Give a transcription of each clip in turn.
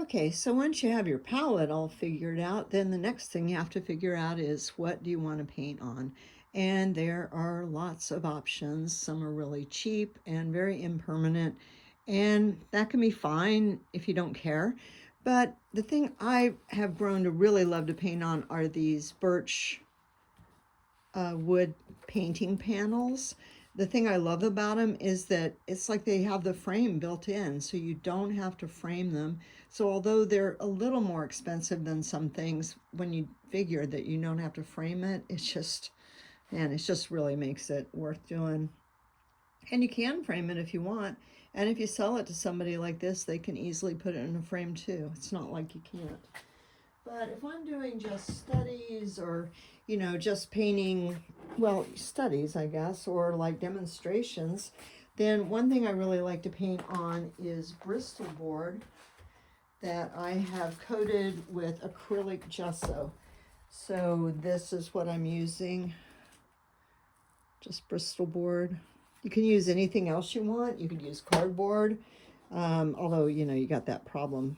Okay, so once you have your palette all figured out, then the next thing you have to figure out is what do you want to paint on? And there are lots of options. Some are really cheap and very impermanent, and that can be fine if you don't care. But the thing I have grown to really love to paint on are these Birch wood painting panels. The thing I love about them is that it's like they have the frame built in, so you don't have to frame them. So although they're a little more expensive than some things, when you figure that you don't have to frame it, it's just, man, it just really makes it worth doing. And you can frame it if you want. And if you sell it to somebody like this, they can easily put it in a frame too. It's not like you can't. But if I'm doing just studies or, just painting, well, studies, I guess, or like demonstrations, then one thing I really like to paint on is Bristol board that I have coated with acrylic gesso. So this is what I'm using, just Bristol board. You can use anything else you want. You could use cardboard, although, you got that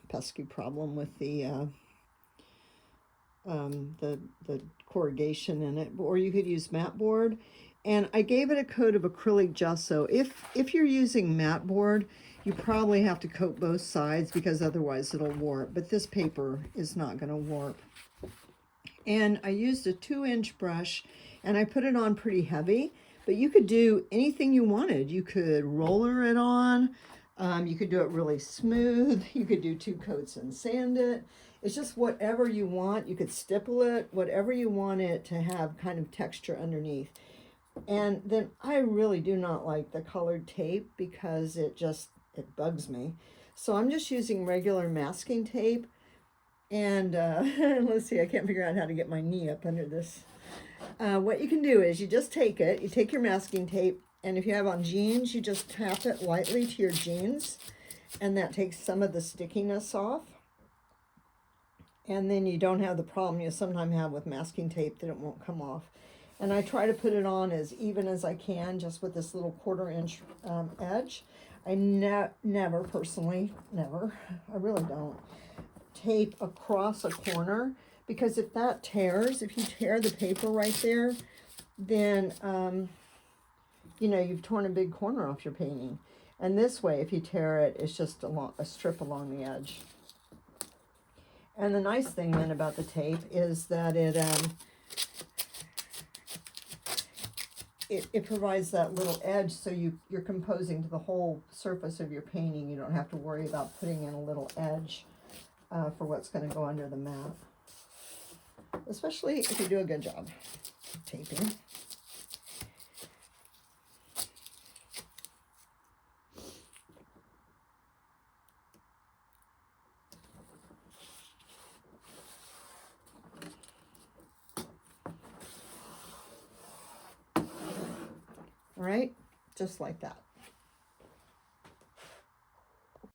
pesky problem with the corrugation in it, or you could use mat board. And I gave it a coat of acrylic gesso. If you're using mat board, you probably have to coat both sides because otherwise it'll warp, but this paper is not going to warp. And I used a 2-inch brush and I put it on pretty heavy, but you could do anything you wanted. You could roller it on, you could do it really smooth, you could do 2 coats and sand it. It's just whatever you want. You could stipple it, whatever you want it to have kind of texture underneath. And then I really do not like the colored tape because it bugs me. So I'm just using regular masking tape. And let's see, I can't figure out how to get my knee up under this. What you can do is you just take your masking tape, and if you have on jeans, you just tap it lightly to your jeans, and that takes some of the stickiness off. And then you don't have the problem you sometimes have with masking tape that it won't come off. And I try to put it on as even as I can, just with this little 1/4-inch edge. I never personally, I really don't tape across a corner, because if that tears, if you tear the paper right there, then, you've torn a big corner off your painting. And this way, if you tear it, it's just a strip along the edge. And the nice thing then about the tape is that it provides that little edge, so you're composing to the whole surface of your painting. You don't have to worry about putting in a little edge for what's going to go under the mat. Especially if you do a good job taping. All right, just like that.